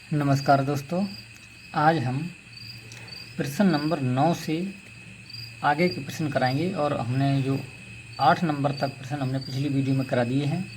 नमस्कार दोस्तों, आज हम प्रश्न नंबर 9 से आगे के प्रश्न कराएंगे और हमने जो 8 नंबर तक प्रश्न हमने पिछली वीडियो में करा दिए हैं।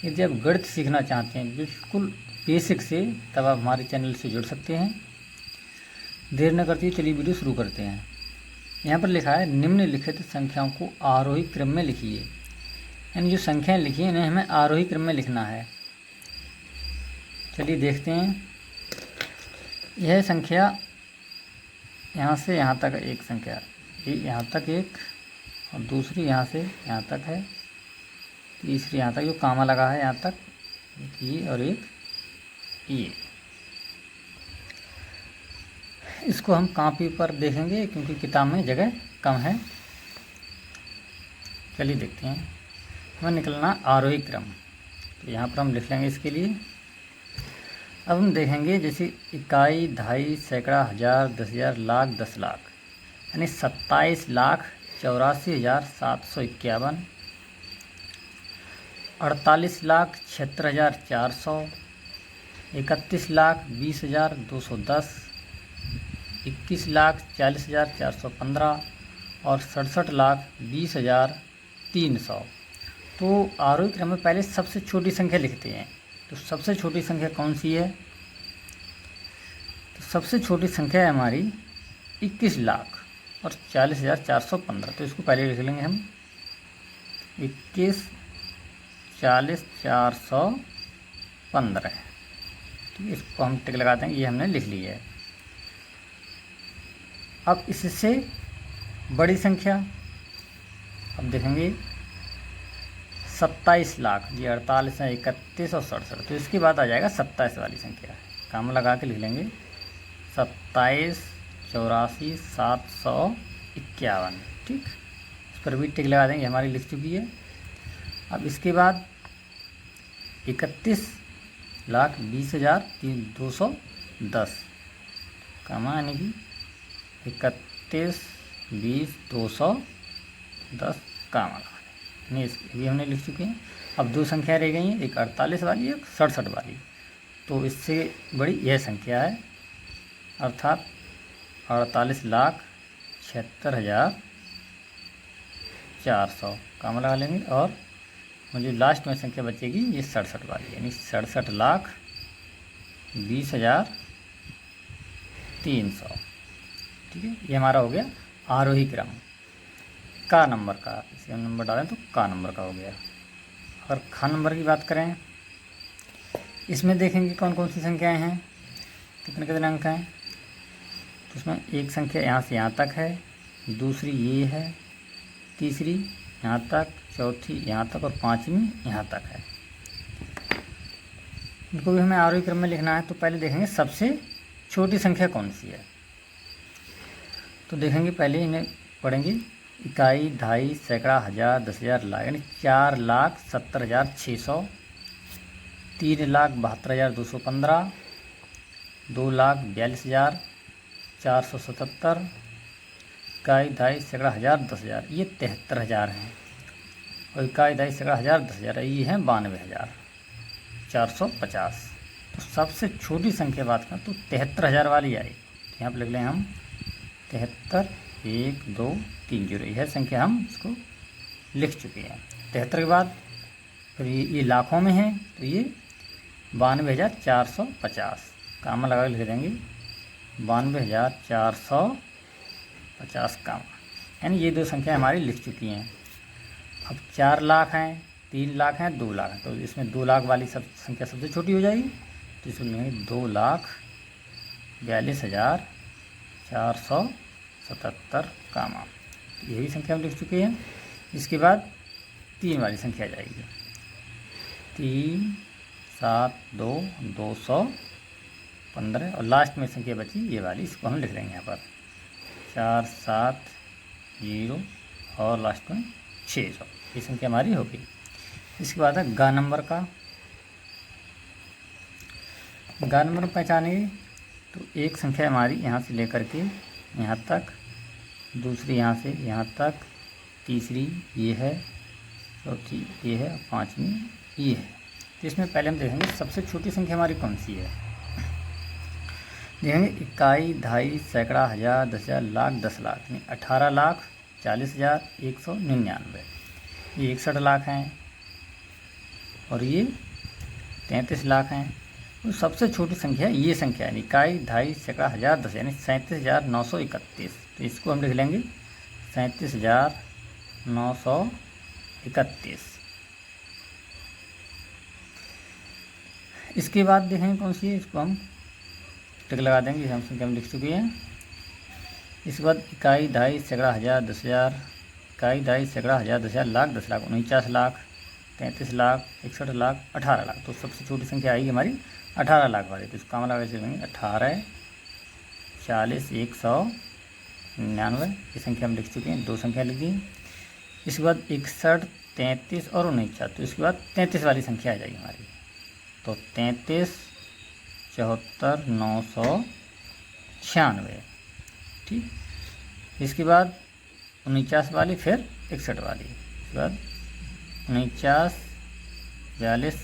यदि आप गणित सीखना चाहते हैं बिल्कुल बेसिक से, तब आप हमारे चैनल से जुड़ सकते हैं। देर न करते हुए चलिए वीडियो शुरू करते हैं। यहाँ पर लिखा है निम्नलिखित संख्याओं को आरोही क्रम में लिखिए। यानी जो संख्याएँ लिखी हैं इन्हें हमें आरोही क्रम में लिखना है। चलिए देखते हैं। यह संख्या यहाँ से यहाँ तक एक संख्या, ये यहाँ तक एक, और दूसरी यहाँ से यहाँ तक है, तीसरी यहाँ तक जो कामा लगा है यहाँ तक, एक ये और एक ये। इसको हम कॉपी पर देखेंगे क्योंकि किताब में जगह कम है। चलिए देखते हैं। हमें निकलना आरोही क्रम, तो यहाँ पर हम लिख लेंगे इसके लिए। अब हम देखेंगे जैसे इकाई, दहाई, सैकड़ा, हज़ार, 10,000, लाख, 10 लाख, यानी 27,84,751, 48,76,400, 31,20,210, 21,40,415 और 67,20,300। तो आरोही क्रम में पहले सबसे छोटी संख्या लिखते हैं। तो सबसे छोटी संख्या कौन सी है? तो सबसे छोटी संख्या है हमारी 21,40,415। तो इसको पहले लिख लेंगे हम 21,40,415। ठीक है, इसको हम टिक लगा देंगे, ये हमने लिख लिया है। अब इससे बड़ी संख्या अब देखेंगे 27 लाख, ये 48 है, 31 और 67। तो इसके बाद आ जाएगा 27 वाली संख्या, काम लगा के लिख लेंगे 27,84,751। ठीक, इस पर भी टिक लगा देंगे, हमारी लिख चुकी है। अब इसके बाद 31,20,210, कामा यानी कि 31,20,210 कामा लगा नहीं, ये हमने लिख चुके हैं। अब दो संख्या रह गई हैं, एक 48 वाली, एक 67 वाली। तो इससे बड़ी यह संख्या है, अर्थात 48,76,400 काम लगा लेंगे। और मुझे लास्ट में संख्या बचेगी ये 67 वाली, यानी 67,20,300। ठीक है, ये हमारा हो गया आरोही क्रम का नंबर का। इसे हम नंबर डालें तो का नंबर का हो गया। अगर खा नंबर की बात करें, इसमें देखेंगे कौन कौन सी संख्याएं हैं, कितने कितने अंक हैं। तो उसमें एक संख्या यहाँ से यहाँ तक है, दूसरी ये है, तीसरी यहाँ तक, चौथी यहाँ तक और पाँचवीं यहाँ तक है। इनको भी हमें आरोही क्रम में लिखना है। तो पहले देखेंगे सबसे छोटी संख्या कौन सी है। तो देखेंगे, पहले इन्हें पढ़ेंगे। इकाई, दहाई, सैकड़ा, हज़ार, 10,000, लाख, यानी 4,70,600, 3,72,215, 2,42,477, इकाई, दहाई, सैकड़ा, हज़ार, 10,000, ये 73,000 हैं। और इकाई, दहाई, सैकड़ा, हज़ार, 10,000, ये हैं 92,450। तो सबसे छोटी संख्या बात करें तो 73,000 वाली आई। तो यहाँ पर लिख लें हम 73,1,2,3,0, यह संख्या हम इसको लिख चुके हैं। 73 के बाद फिर ये लाखों में है, तो ये 92,450, कामा लगा के लिख देंगे 92,450 कामा, यानी ये दो संख्या हमारी लिख चुकी हैं। अब 4 लाख हैं, 3 लाख हैं, 2 लाख हैं। तो इसमें 2 लाख वाली सब संख्या सबसे छोटी हो जाएगी। तो इसमें लेंगे 2,42,477 कामा, ये भी संख्या हम लिख चुके हैं। इसके बाद 3 वाली संख्या आ जाएगी, 3,7,2,215, और लास्ट में संख्या बची ये वाली, इसको हम लिख लेंगे यहाँ पर 4,7,0 और लास्ट में 600। ये संख्या हमारी होगी। इसके बाद है गा नंबर का। गा नंबर पहचानेंगे तो एक संख्या हमारी यहाँ से लेकर के यहाँ तक, दूसरी यहाँ से यहाँ तक, तीसरी ये है, चौथी ये है और पाँचवीं ये है। तो इसमें पहले हम देखेंगे सबसे छोटी संख्या हमारी कौन सी है। देखेंगे इकाई, दहाई, सैकड़ा, हज़ार, 10,000, लाख, 10 लाख, यानी 18,40,199। ये 61 लाख हैं और ये 33 लाख हैं। तो सबसे छोटी संख्या ये संख्या है, इकाई, दहाई, सैकड़ा, हज़ार, 10, यानी 37,931। तो इसको हम लिख लेंगे 37,931। इसके बाद देखेंगे कौन सी है, इसको हम टिक लगा देंगे, हम संख्या में लिख चुके हैं। इसके बाद इकाई, दहाई, सैकड़ा, हज़ार, 10,000, इकाई, दहाई, सैकड़ा, हज़ार, 10,000, लाख, 10 लाख, 49 लाख, 33 लाख, 61 लाख, 18 लाख। तो सबसे छोटी संख्या आएगी हमारी 18 लाख वाली। तो इसको काम लगा के चलेंगे 18, 40, 199। ये संख्या हम लिख चुके हैं, 2 संख्या लिख दी। इसके बाद 61, 33 और 49। तो इसके बाद 33 वाली संख्या आ जाएगी हमारी। तो 33, 74, 996। ठीक। इसके बाद 49 वाली, फिर 61 वाली। इसके बाद 49, 42,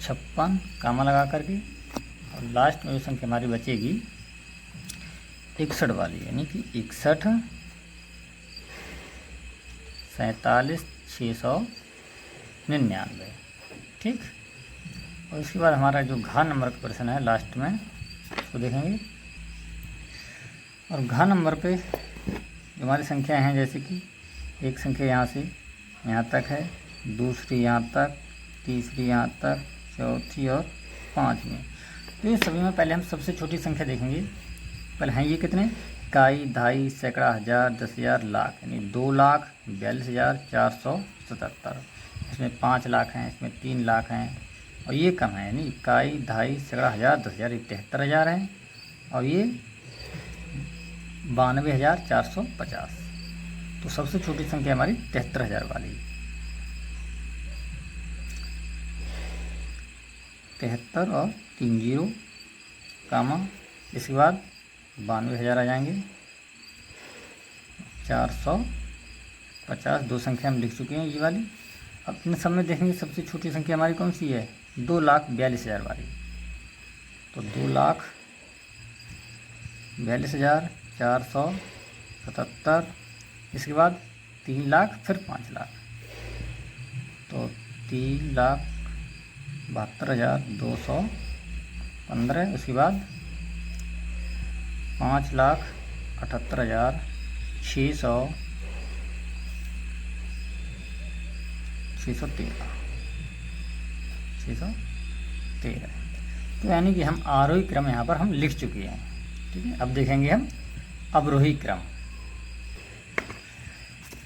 756 कामा लगा करके, और लास्ट में जो संख्या हमारी बचेगी 61 वाली, यानी कि 61, 47, 699। ठीक। और इसके बाद हमारा जो घा नंबर का प्रश्न है लास्ट में, उसको देखेंगे। और घा नंबर पे जो हमारी संख्या हैं, जैसे कि एक संख्या यहाँ से यहाँ तक है, दूसरी यहाँ तक, तीसरी यहाँ तक, चौथी और 5वीं। तो ये सभी में पहले हम सबसे छोटी संख्या देखेंगे। पहले हैं ये कितने, इकाई, दहाई, सैकड़ा, हज़ार, 10,000, लाख, यानी 2,42,477। इसमें 5 लाख हैं, इसमें 3 लाख हैं, और ये कम है, यानी इकाई, दहाई, सैकड़ा, हज़ार, 10,000, 73,000 हैं, और ये 92,450। तो सबसे छोटी संख्या हमारी 73,000 वाली, 73 और 3 जीरो कामा। इसके बाद 92,000 आ जाएंगे, 450। 2 संख्या हम लिख चुके हैं ये वाली। अब इन सब में देखेंगे सबसे छोटी संख्या हमारी कौन सी है, 2,42,000 वाली। तो 2,42,477। इसके बाद 3 लाख, फिर 5 लाख, तो 3,72,215। उसके बाद 5,78,613। तो यानी कि हम आरोही क्रम यहाँ पर हम लिख चुके हैं। ठीक है। अब देखेंगे हम अवरोही क्रम।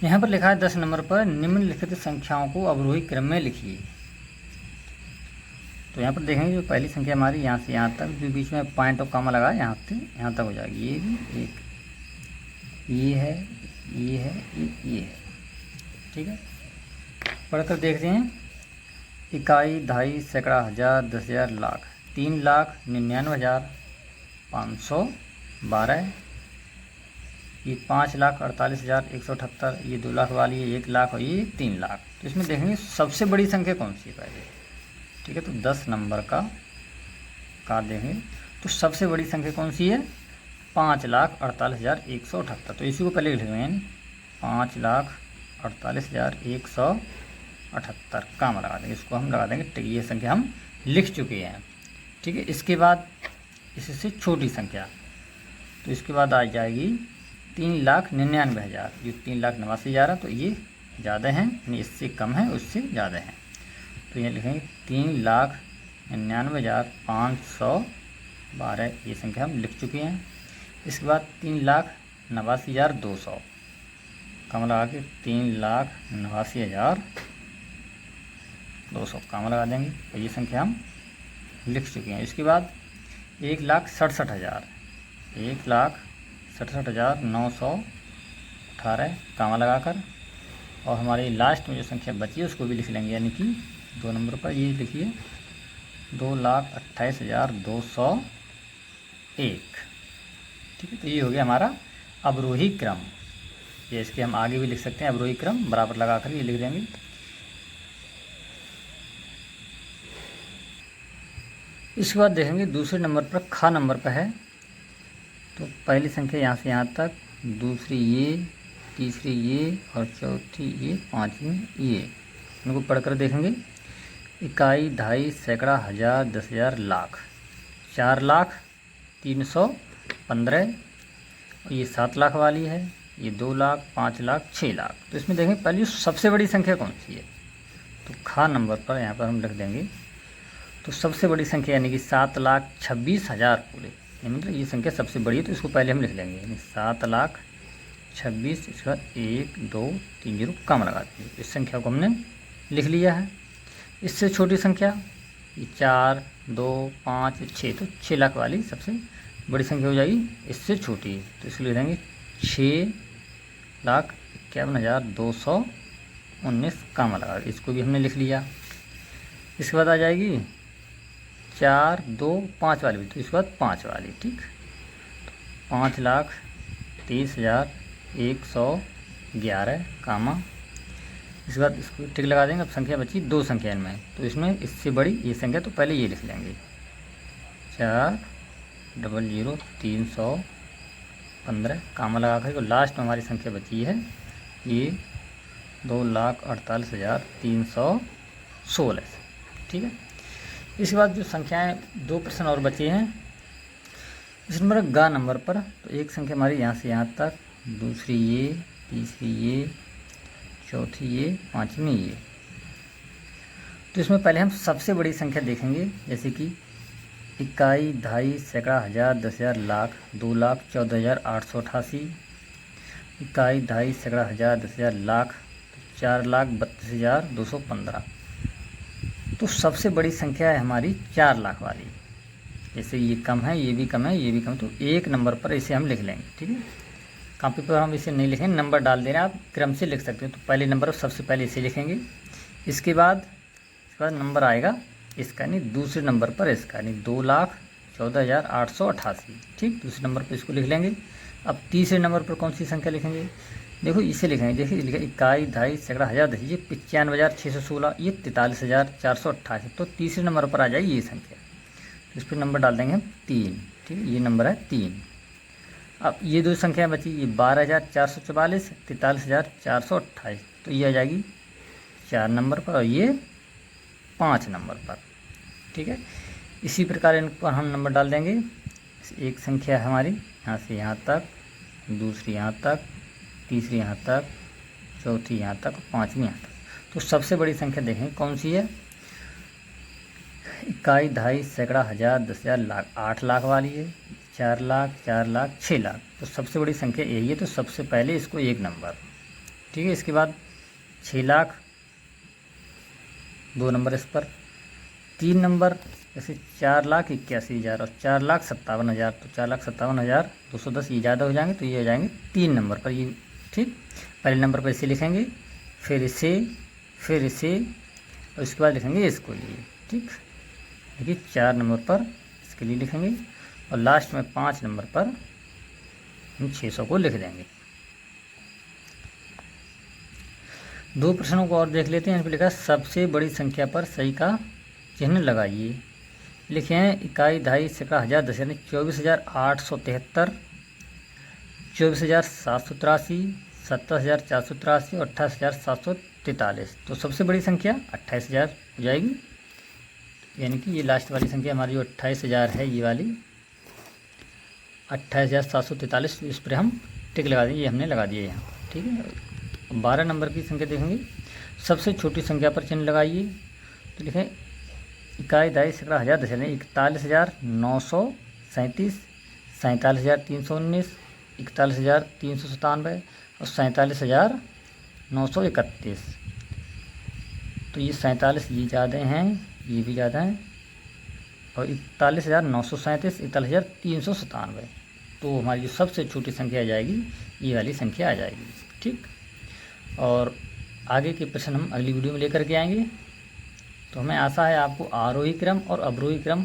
यहाँ पर लिखा है 10 नंबर पर निम्नलिखित संख्याओं को अवरोही क्रम में लिखिए। तो यहाँ पर देखेंगे जो पहली संख्या हमारी यहाँ से यहाँ तक, जो बीच में पॉइंट और कामा लगा, यहाँ से यहाँ तक हो जाएगी। ये भी एक, ये है, ये है, ये है। ठीक है। पढ़कर देखते हैं। इकाई, दहाई, सैकड़ा, हज़ार, 10,000, लाख, 3,99,512। ये 5,48,178। ये 2 लाख वाली है, 1 लाख, और ये 3 लाख। तो इसमें देखेंगे सबसे बड़ी संख्या कौन सी है पहले। ठीक है। तो 10 नंबर का देखेंगे तो सबसे बड़ी संख्या कौन सी है, 5,48,178। तो इसी को पहले लिख लेंगे, 5,48,178 काम लगा देंगे। इसको हम लगा देंगे, ये संख्या हम लिख चुके हैं। ठीक है। इसके बाद इससे छोटी संख्या, तो इसके बाद आ जाएगी 3,99,000। जो 3,89,000 है, तो ये ज़्यादा हैं, यानी इससे कम है, उससे ज़्यादा है। तो ये लिखेंगे 3,99,512। ये संख्या हम लिख चुके हैं। इसके बाद 3,89,200 कम लगा के 3,89,200 कम लगा देंगे। तो ये संख्या हम लिख चुके हैं। इसके बाद 1,67,000, 1,67,918 कामा लगाकर, और हमारी लास्ट में जो संख्या बची है उसको भी लिख लेंगे, यानी कि 2 नंबर पर ये लिखिए 2,28,201। ठीक है। तो ये हो गया हमारा अवरोही क्रम। ये इसके हम आगे भी लिख सकते हैं, अवरोही क्रम बराबर लगा कर ये लिख देंगे। इसके बाद देखेंगे दूसरे नंबर पर खा नंबर पर है, तो पहली संख्या यहाँ से यहाँ तक, दूसरी ये, तीसरी ये और चौथी ये, पाँचवीं ये। इनको पढ़कर देखेंगे। इकाई, दहाई, सैकड़ा, हज़ार, 10,000, लाख। 4,03,15। और ये 7 लाख वाली है, ये 2 लाख, 5 लाख, 6 लाख। तो इसमें देखें पहले सबसे बड़ी संख्या कौन सी है, तो खा नंबर पर यहाँ पर हम लिख देंगे। तो सबसे बड़ी संख्या यानी कि 7,26,000 पूरे, मतलब ये संख्या सबसे बड़ी है, तो इसको पहले हम लिख लेंगे, यानी 7,26,000। इसके बाद 1 2 3 0 कम लगा देंगे। इस संख्या को हमने लिख लिया है। इससे छोटी संख्या ये 4 2 5 6, तो 6 लाख वाली सबसे बड़ी संख्या हो जाएगी। इससे छोटी है तो इसको लिख देंगे 6,51,219 कम लगा, इसको भी हमने लिख लिया। इसके बाद आ जाएगी 4 2 5 वाली भी, तो इसके बाद 5 वाली, ठीक। 5,30,111 कामा। इसके बाद इसको टिक लगा देंगे। अब संख्या बची 2 संख्या इनमें, तो इसमें इससे बड़ी ये संख्या, तो पहले ये लिख लेंगे 4,00,315 कामा लगा कर। लास्ट में हमारी संख्या बची है ये 2,48,316, ठीक है। इसके बाद जो संख्याएं 2 प्रश्न और बचे हैं, इस नंबर गा नंबर पर, तो एक संख्या हमारी यहाँ से यहाँ तक, दूसरी ये, तीसरी ये, चौथी ये, पाँचवीं ये। तो इसमें पहले हम सबसे बड़ी संख्या देखेंगे, जैसे कि इकाई, दहाई, सैकड़ा, हज़ार, 10,000, लाख। 2,14,888। इकाई, दहाई, सैकड़ा, हज़ार, 10,000, लाख। 4,32,215। तो सबसे बड़ी संख्या है हमारी 4 लाख वाली। जैसे ये कम है, ये भी कम है, ये भी कम है, तो एक नंबर पर इसे हम लिख लेंगे, ठीक है। कॉपी पर हम इसे नहीं लिखेंगे, नंबर डाल दे रहे हैं, आप क्रम से लिख सकते हो। तो पहले नंबर सबसे पहले इसे लिखेंगे। इसके बाद नंबर आएगा इसका, नहीं दूसरे नंबर पर इसका, नहीं 2,14,888, ठीक। दूसरे नंबर पर इसको लिख लेंगे। अब तीसरे नंबर पर कौन सी संख्या लिखेंगे, देखो इसे लिखेंगे। देखिए लिखा इकाई, दहाई, सैकड़ा, हज़ार, 10, ये 95,616, ये 43,488। तो तीसरे नंबर पर आ जाएगी ये संख्या, तो इस पर नंबर डाल देंगे हम 3, ठीक है। ये नंबर है 3। अब ये 2 संख्या बची, ये 12,444, 43,428, तो ये आ जाएगी 4 नंबर पर, और ये 5 नंबर पर, ठीक है। इसी प्रकार इन पर हम नंबर डाल देंगे। एक संख्या है हमारी यहाँ से यहाँ तक, दूसरी यहाँ तक, तीसरी यहाँ तक, चौथी यहाँ तक, पाँचवीं यहाँ तक। तो सबसे बड़ी संख्या देखें कौन सी है, इकाई, दहाई, सैकड़ा, हज़ार, 10,000, लाख। 8 लाख वाली है, 4 लाख, 4 लाख, 6 लाख। तो सबसे बड़ी संख्या यही है, तो सबसे पहले इसको 1 नंबर, ठीक है। इसके बाद 6 लाख, 2 नंबर इस पर। 3 नंबर जैसे 4,81,000 और 4,57,000, तो 4,57,210 ये ज़्यादा हो जाएंगे, तो ये हो जाएंगे 3 नंबर पर ये, ठीक। पहले नंबर पर इसे लिखेंगे, फिर इसे, फिर इसे, और इसके बाद लिखेंगे इसको लिए, ठीक। देखिए 4 नंबर पर इसके लिए लिखेंगे, और लास्ट में 5 नंबर पर हम 600 को लिख देंगे। 2 प्रश्नों को और देख लेते हैं। इस पर लिखा है सबसे बड़ी संख्या पर सही का चिन्ह लगाइए। लिखे हैं इकाई, दहाई, सैकड़ा, हज़ार, 10,000, 24,873, 24,783, 27,483 और 28,743। तो सबसे बड़ी संख्या 28,000 हो जाएगी, यानी कि ये लास्ट वाली संख्या हमारी जो 28,000 है, ये वाली 28,743। इस पर हम टिक लगा देंगे, ये हमने लगा दिया यहाँ, ठीक है। 12 नंबर की संख्या देखेंगे, सबसे छोटी संख्या पर चिन्ह लगाइए। तो लिखें इकाई, दहाई, सैकड़ा, हज़ार, 10,000, 41,937, 47,319, 41,397 और 47,931। तो ये 47 ये ज़्यादा हैं, ये भी ज़्यादा हैं, और 41,937, 41,397। तो हमारी जो सबसे छोटी संख्या आ जाएगी, ये वाली संख्या आ जाएगी, ठीक। और आगे के प्रश्न हम अगली वीडियो में लेकर के आएंगे। तो हमें आशा है आपको आरोही क्रम और अवरोही क्रम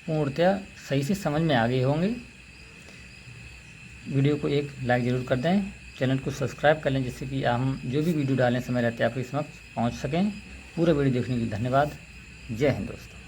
पूर्णतया सही से समझ में आ गए होंगे। वीडियो को एक लाइक ज़रूर कर दें, चैनल को सब्सक्राइब कर लें, जिससे कि हम जो भी वीडियो डालें समय रहते आपके समक्ष पहुंच सकें। पूरा वीडियो देखने के लिए धन्यवाद। जय हिंद दोस्तों।